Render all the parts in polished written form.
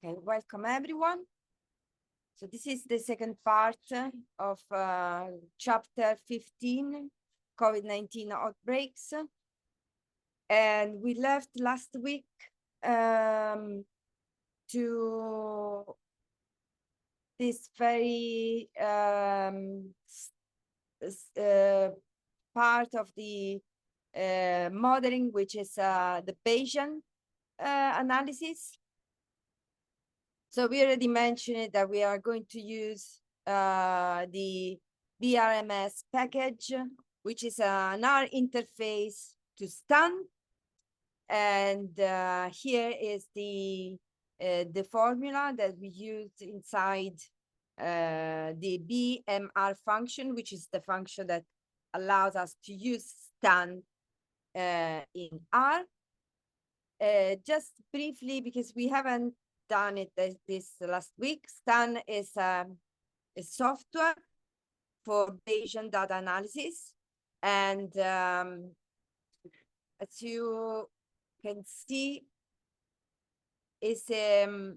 Okay, welcome everyone. So this is the second part of chapter 15, COVID-19 outbreaks. And we left last week to this very part of the modeling, which is the Bayesian analysis. So we already mentioned that we are going to use the BRMS package, which is an R interface to STAN. And here is the formula that we used inside the BMR function, which is the function that allows us to use STAN in R. Just briefly, because we haven't done it this last week, STAN is a software for Bayesian data analysis. And as you can see, is the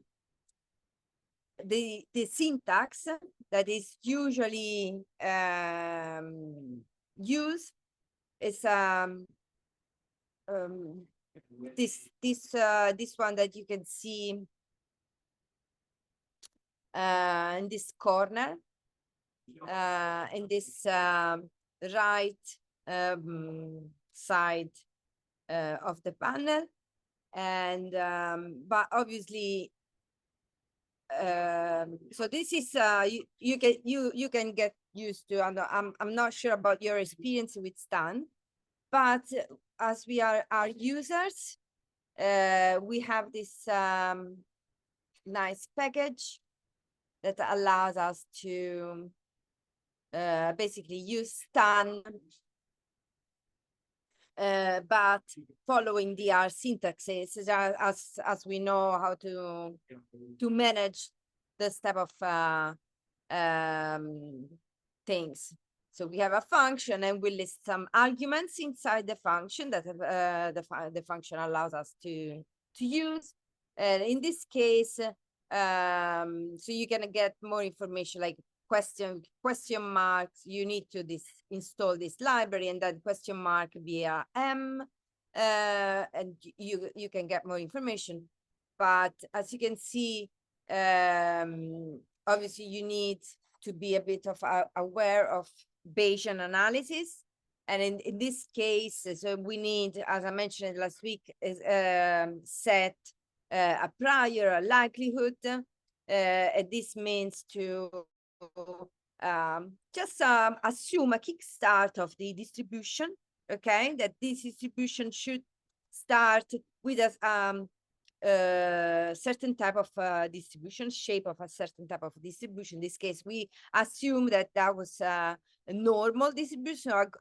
syntax that is usually used is this one that you can see in this corner, in this right side of the panel, and but obviously, so this is you can get used to. I'm not sure about your experience with STAN, but as we are our users, we have this nice package that allows us to basically use STAN, but following the R syntaxes, as we know how to manage this type of things. So we have a function, and we list some arguments inside the function that the function allows us to use. And in this case, so you can get more information like question marks. You need to install this library, and that question mark via M, and you can get more information. But as you can see, obviously you need to be a bit of aware of Bayesian analysis. And in this case, so we need, as I mentioned last week, is set a prior, a likelihood. And this means to just assume a kickstart of the distribution, okay? That this distribution should start with a certain type of distribution, shape of a certain type of distribution. In this case, we assume that was a normal distribution, or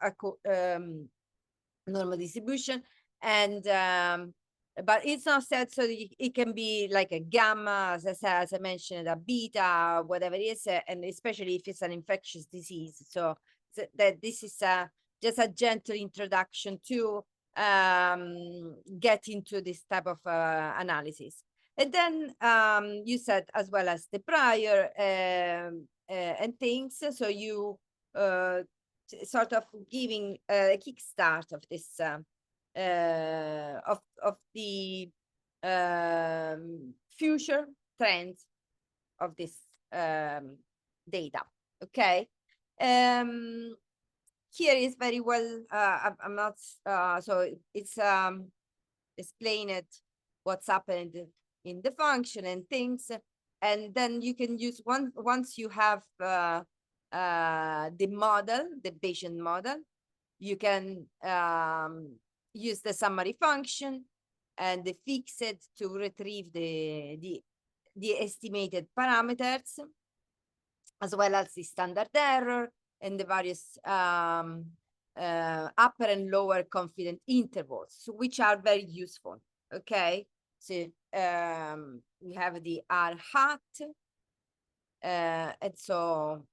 normal distribution, and but it's not set, so it can be like a gamma, as I mentioned, a beta, whatever it is, and especially if it's an infectious disease. So that this is just a gentle introduction to get into this type of analysis. And then you said as well as the prior and things, so you sort of giving a kickstart of this of the future trends of this data. Okay. Here is very well, I'm not, so it's explained what's happened in the function and things. And then you can use, once you have the model, the Bayesian model, you can use the summary function and the fixed to retrieve the estimated parameters, as well as the standard error and the various upper and lower confidence intervals, which are very useful. Okay, so we have the R hat, and so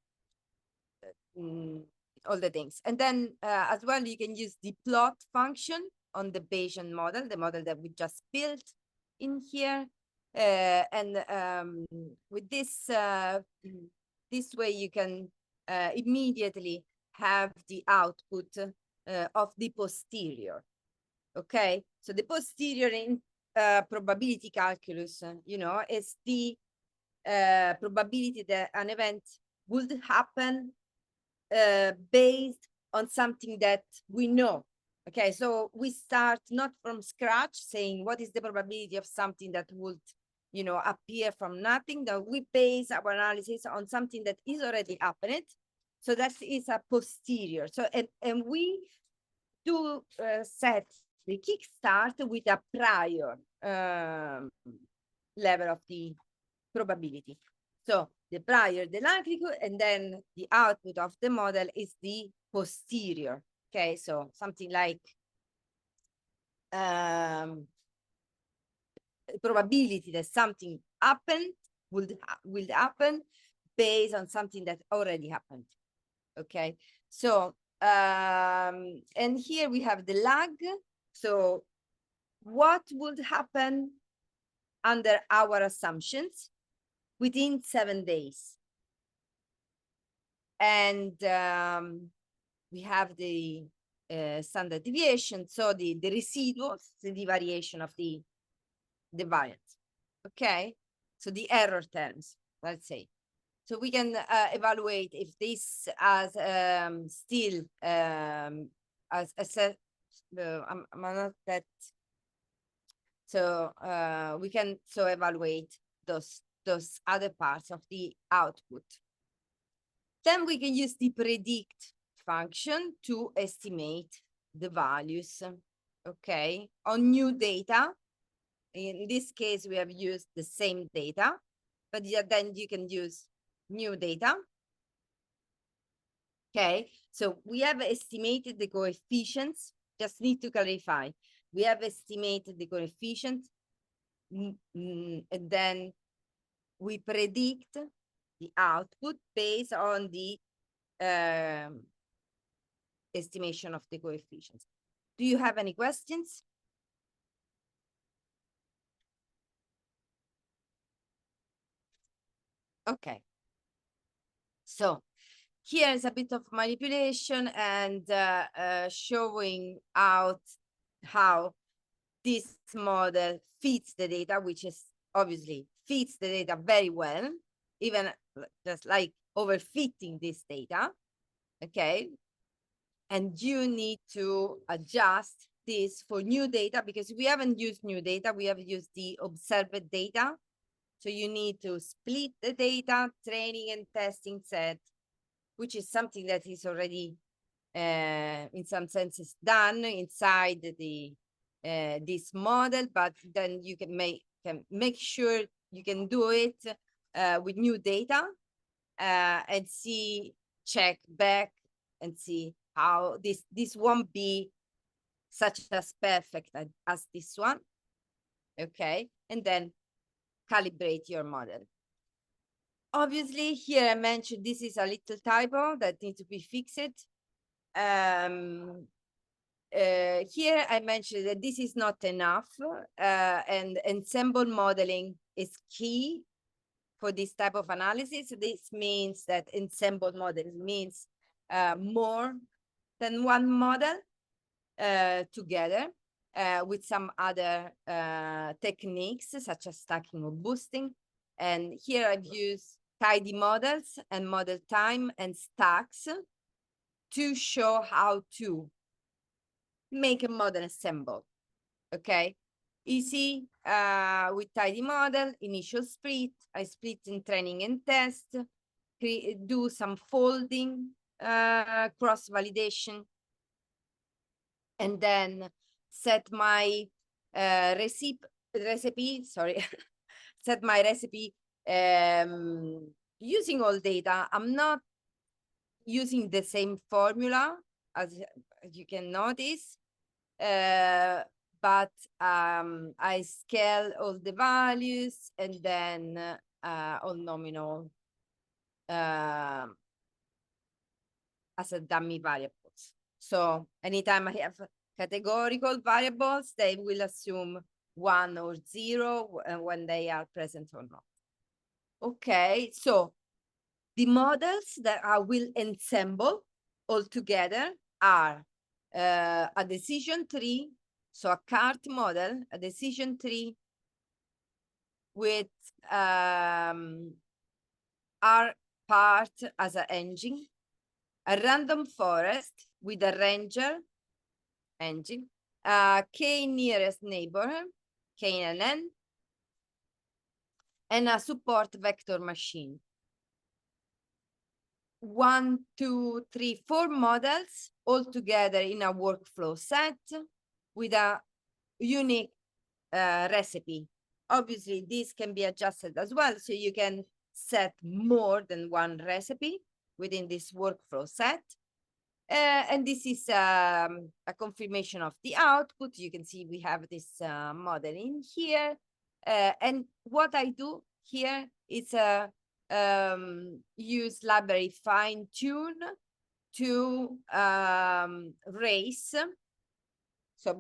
all the things. And then as well, you can use the plot function on the Bayesian model, the model that we just built in here. And with this way, you can immediately have the output of the posterior. Okay, so the posterior in probability calculus, is the probability that an event would happen based on something that we know. Okay, so we start not from scratch saying what is the probability of something that would, appear from nothing. That we base our analysis on something that is already happened. So that is a posterior. So and we do set the kickstart with a prior level of the probability. So the prior, the likelihood, and then the output of the model is the posterior. Okay, so something like probability that something happened will happen based on something that already happened. Okay, so and here we have the lag. So what would happen under our assumptions within 7 days? And we have the standard deviation, so the residuals, the variation of the variance. Okay, so the error terms, let's say. So we can evaluate if this as still as a I'm not that. So we can evaluate those other parts of the output. Then we can use the predict function to estimate the values, okay, on new data. In this case, we have used the same data, but then you can use new data. Okay, so we have estimated the coefficients. Just need to clarify. We have estimated the coefficient, and then we predict the output based on the estimation of the coefficients. Do you have any questions? Okay. So here is a bit of manipulation and showing out how this model fits the data, which is obviously fits the data very well, even just like overfitting this data. Okay. And you need to adjust this for new data because we haven't used new data. We have used the observed data. So you need to split the data, training and testing set, which is something that is already in some senses done inside the this model, but then you can make sure you can do it with new data and check back and see how this won't be such as perfect as this one. Okay, and then calibrate your model. Obviously, here I mentioned this is a little typo that needs to be fixed. Here I mentioned that this is not enough, and ensemble modeling is key for this type of analysis. This means that ensemble modeling means more than one model together with some other techniques such as stacking or boosting. And here I've used tidy models and model time and stacks to show how to make a model ensemble. Okay, easy with tidy model, initial split, I split in training and test, do some folding, cross validation, and then set my recipe, sorry, set my recipe using all data. I'm not using the same formula as you can notice, but I scale all the values and then all nominal as a dummy variables. So anytime I have categorical variables, they will assume 1 or 0 when they are present or not. Okay, so the models that I will ensemble all together are a decision tree, so a cart model, a decision tree with R part as an engine, a random forest with a ranger engine, K nearest neighbor, KNN, and a support vector machine. 1, 2, 3, 4 models all together in a workflow set with a unique recipe. Obviously, this can be adjusted as well, so you can set more than one recipe within this workflow set. And this is a confirmation of the output. You can see we have this model in here. And what I do here is use library fine tune to race. So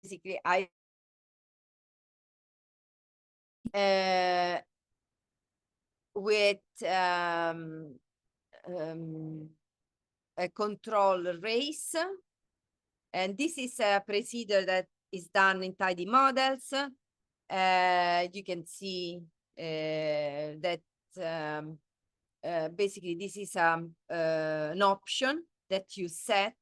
basically I with a control race, and this is a procedure that is done in tidy models. You can see that basically this is an option that you set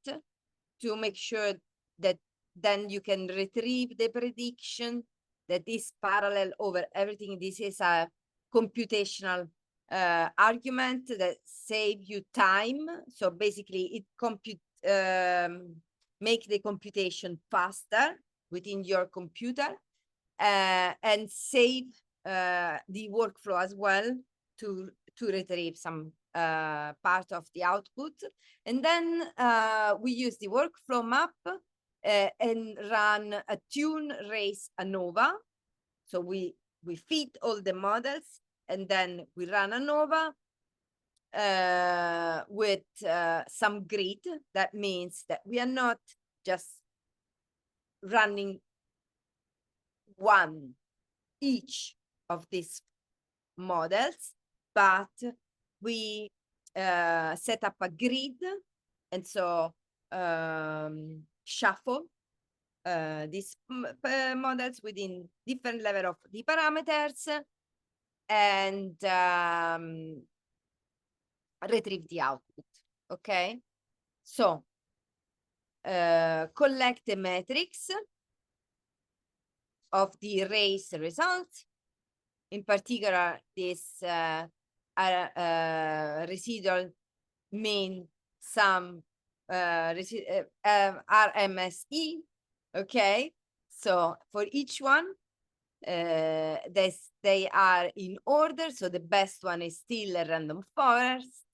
to make sure that then you can retrieve the prediction that is parallel over everything. This is a computational argument that save you time. So basically it make the computation faster within your computer and save the workflow as well to retrieve some part of the output. And then we use the workflow map and run a tune race ANOVA. So we feed all the models and then we run ANOVA with some grid. That means that we are not just running one each of these models, but we set up a grid, and so shuffle these models within different level of the parameters and retrieve the output. Okay, so collect the metrics of the race results. In particular, this residual mean sum RMSE. Okay, so for each one, they are in order. So the best one is still a random forest.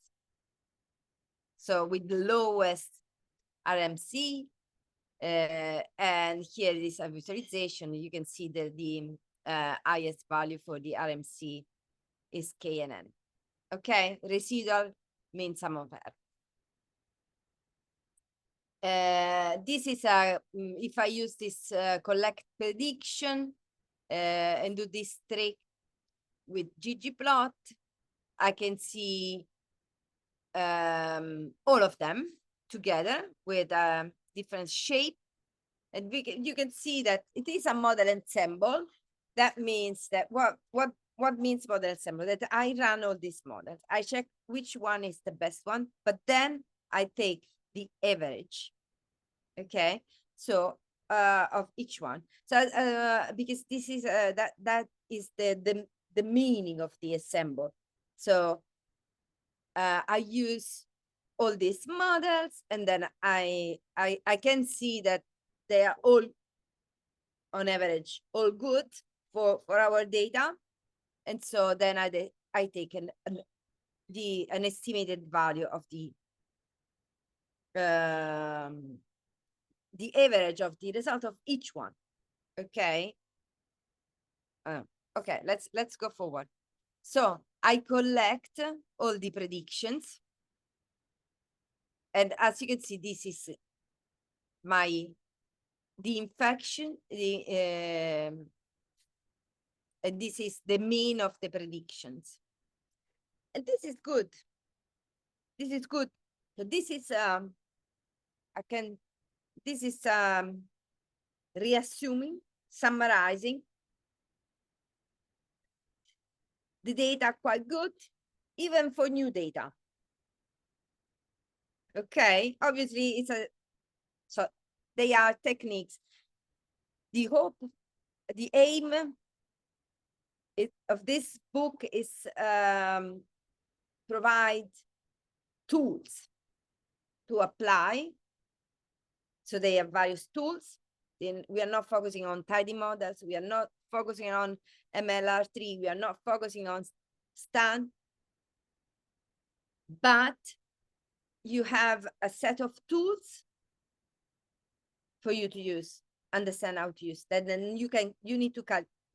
So with the lowest RMC, and here is a visualization. You can see that the highest value for the RMC is KNN. Okay, residual means sum of R. This is a if I use this collect prediction and do this trick with ggplot, I can see all of them together with a different shape, and you can see that it is a model ensemble. That means that what means model ensemble? That I run all these models, I check which one is the best one, but then I take the average. Okay, so of each one. So because this is that is the meaning of the assemble. So I use all these models, and then I can see that they are all on average all good for our data, and so then I take an estimated value of the average of the result of each one. Okay. Okay, let's go forward. So I collect all the predictions, and as you can see, this is the infection, and this is the mean of the predictions. And this is good. This is good. So this is reassuming, summarizing. The data are quite good, even for new data. Okay, obviously so they are techniques. The hope, the aim of this book is provide tools to apply. So they have various tools. Then we are not focusing on tidy models. We are not focusing on MLR3. We are not focusing on STAN. But you have a set of tools for you to use, understand how to use that. Then you need to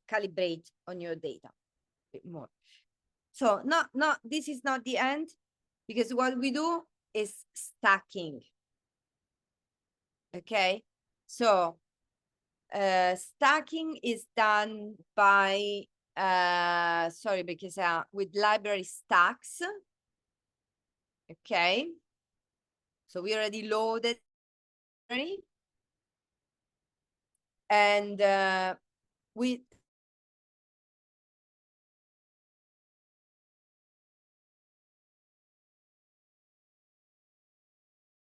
calibrate on your data a bit more. So this is not the end, because what we do is stacking. Okay, so stacking is done by because with library stacks. Okay, so we already loaded, and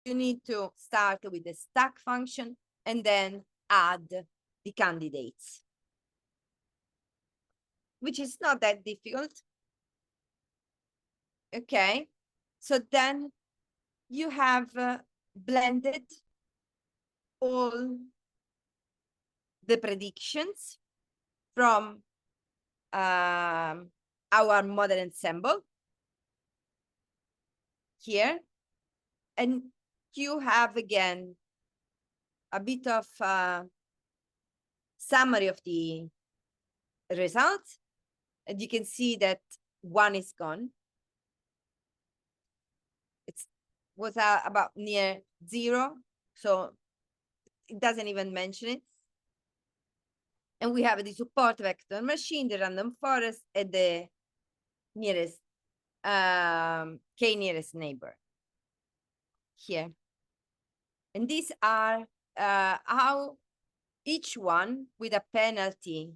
you need to start with the stack function and then add the candidates, which is not that difficult. Okay, so then you have blended all the predictions from our model ensemble here, and you have again a bit of summary of the results, and you can see that one is gone. It was about near 0, so it doesn't even mention it. And we have the support vector machine, the random forest, and the nearest k nearest neighbor here. And these are how each one with a penalty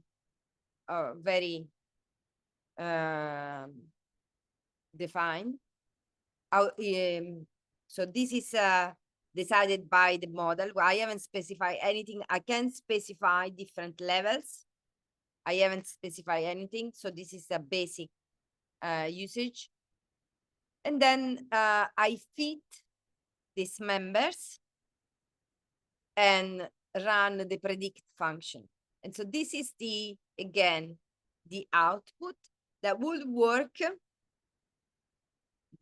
very defined. So this is decided by the model. I haven't specified anything. I can specify different levels. I haven't specified anything. So this is a basic usage. And then I fit these members and run the predict function. And so this is again, the output that would work in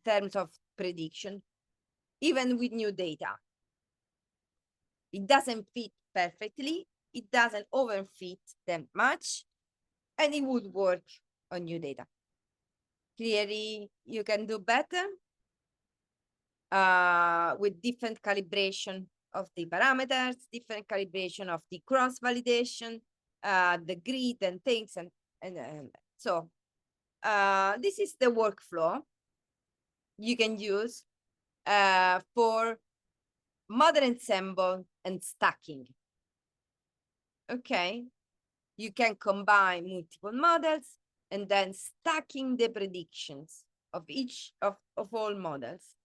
terms of prediction, even with new data. It doesn't fit perfectly. It doesn't overfit them much, and it would work on new data. Clearly, you can do better with different calibration of the parameters, different calibration of the cross-validation, the grid and things. And so this is the workflow you can use for model ensemble and stacking. Okay, you can combine multiple models and then stacking the predictions of each of all models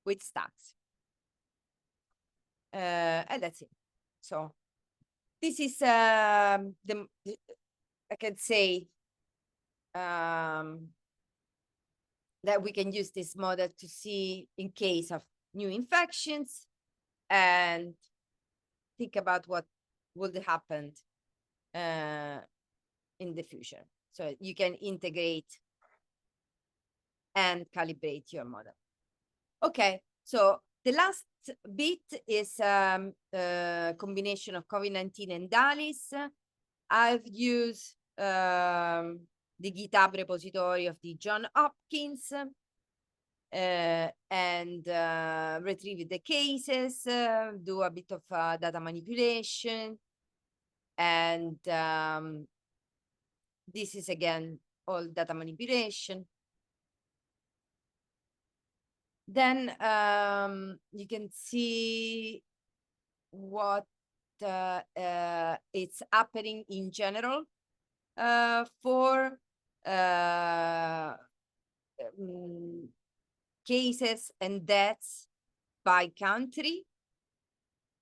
with stacks. And that's it. So this is I can say that we can use this model to see in case of new infections and think about what would happen in the future. So you can integrate and calibrate your model. Okay, so the last bit is combination of COVID-19 and DALIs. I've used the GitHub repository of the Johns Hopkins and retrieve the cases, do a bit of data manipulation. And this is again all data manipulation. Then you can see what it's happening in general for cases and deaths by country.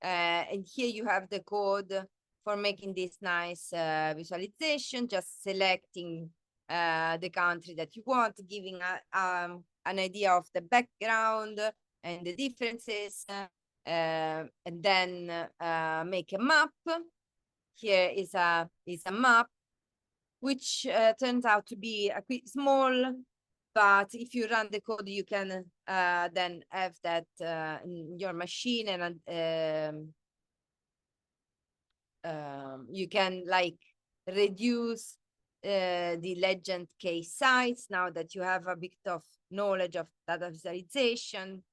And here you have the code for making this nice visualization, just selecting the country that you want, giving an idea of the background and the differences, and then make a map. Here is a map, which turns out to be a bit small, but if you run the code, you can then have that in your machine, and you can like reduce the legend case size now that you have a bit of knowledge of data visualization.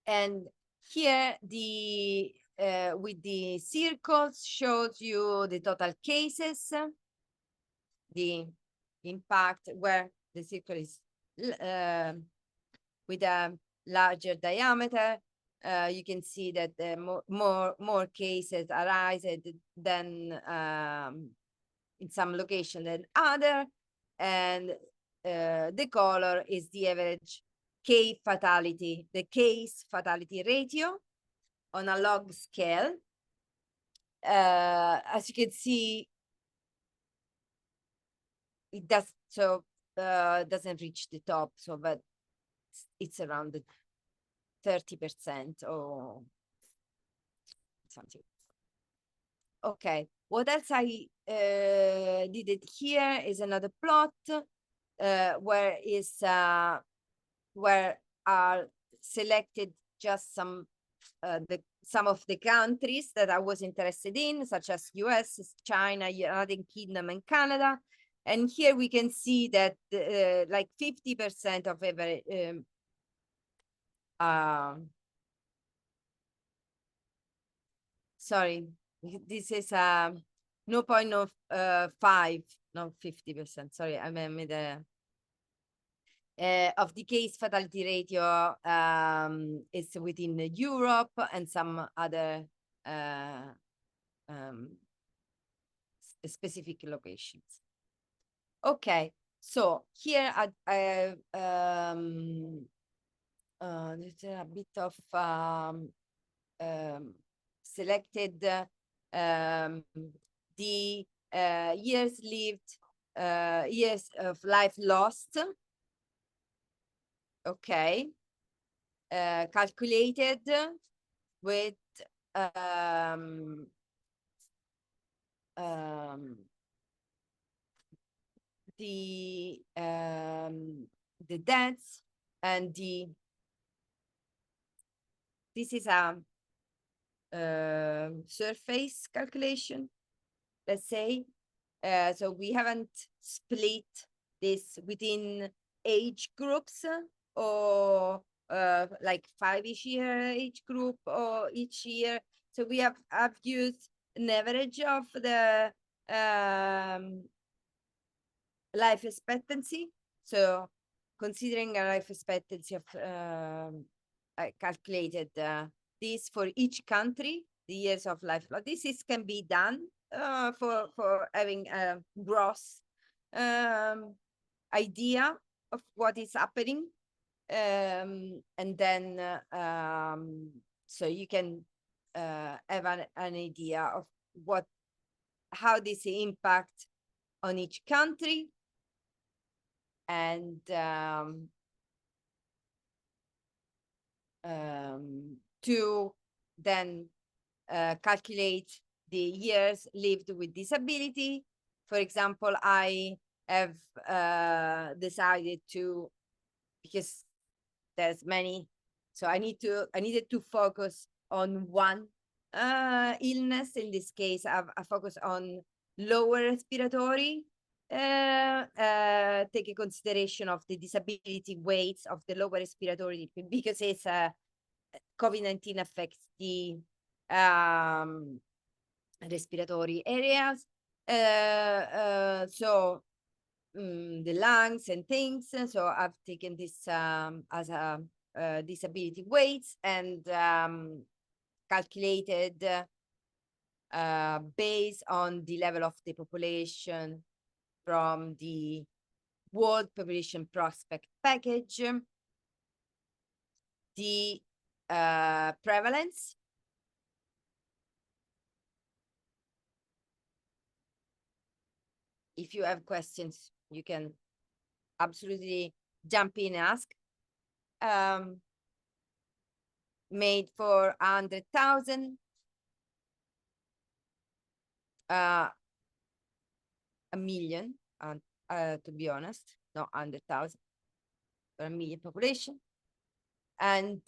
And here the with the circles shows you the total cases, the impact where the circle is with a larger diameter. You can see that more cases arise than in some location than other, and the color is the average case fatality ratio on a log scale. As you can see, it doesn't reach the top, so but it's around the 30% or something. Okay, what else I did it here is another plot where are selected just some of the countries that I was interested in, such as US, China, United Kingdom, and Canada. And here we can see that like 50% of every sorry, this is 0.5, not 50%. Sorry, I made a of the case fatality ratio is within Europe and some other specific locations. Okay, so here there's a bit of selected the years lived, years of life lost. Okay, calculated with the deaths and this is a surface calculation, let's say. So we haven't split this within age groups or like 5-ish year age group or each year. So we have used an average of the life expectancy. So considering a life expectancy of I calculated this for each country, the years of life. This can be done for having a gross idea of what is happening, and then so you can have an idea of how this impact on each country, and to then calculate the years lived with disability. For example, I have decided to, because there's many, so I needed to focus on one illness. In this case, I focus on lower respiratory take a consideration of the disability weights of the lower respiratory, because it's COVID-19 affects the respiratory areas. So the lungs and things. So I've taken this as a disability weights and calculated based on the level of the population from the World Population Prospect Package, the prevalence, if you have questions, you can absolutely jump in and ask. Made for 100,000, a million, to be honest, not 100,000, for a million population. And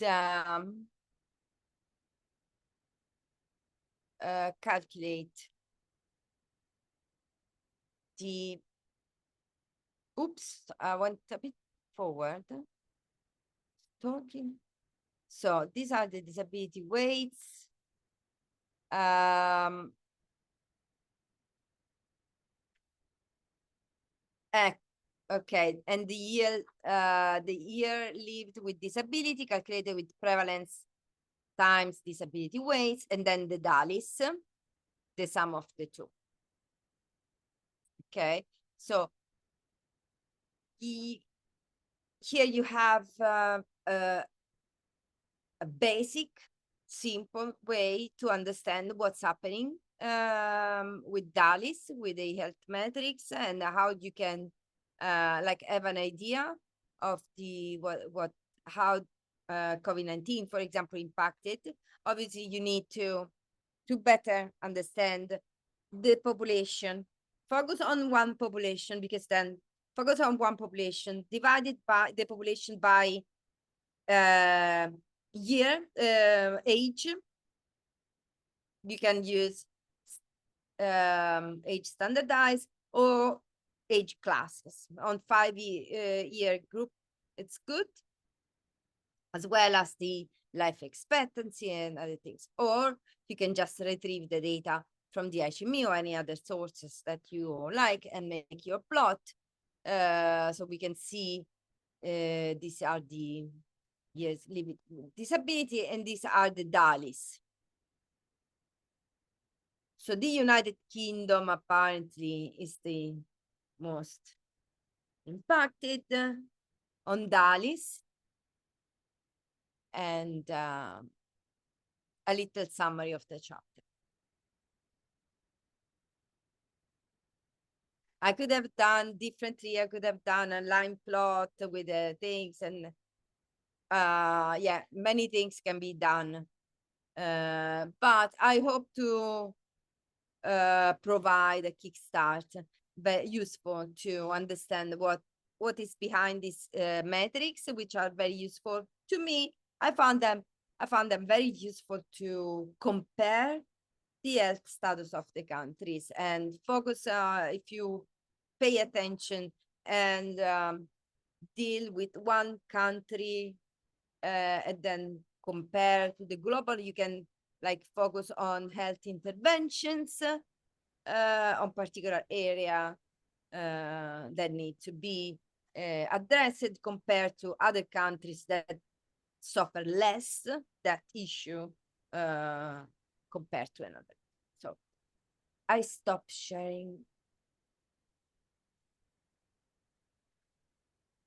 calculate the, oops, I went a bit forward. Talking. So these are the disability weights. Okay, and the year lived with disability calculated with prevalence times disability weights, and then the DALYs, the sum of the two. Okay, so here you have a basic, simple way to understand what's happening with DALYs, with the health metrics, and how you can like have an idea of the how COVID-19, for example, impacted. Obviously, you need to better understand the population. Focus on one population, because then focus on one population divided by the population by year, age. You can use age standardized or age classes on 5-year group. It's good, as well as the life expectancy and other things. Or you can just retrieve the data from the HME or any other sources that you like and make your plot. So we can see these are the years living with disability, and these are the DALYs. So the United Kingdom apparently is the most impacted on DALYs. And a little summary of the chapter. I could have done differently. I could have done a line plot with the things, and yeah, many things can be done. But I hope to provide a kickstart, very useful to understand what is behind these metrics, which are very useful to me. I found them very useful to compare the health status of the countries and focus, if you pay attention and deal with one country and then compare to the global, you can like focus on health interventions on particular area that need to be addressed compared to other countries that suffer less that issue compared to another. So I stop sharing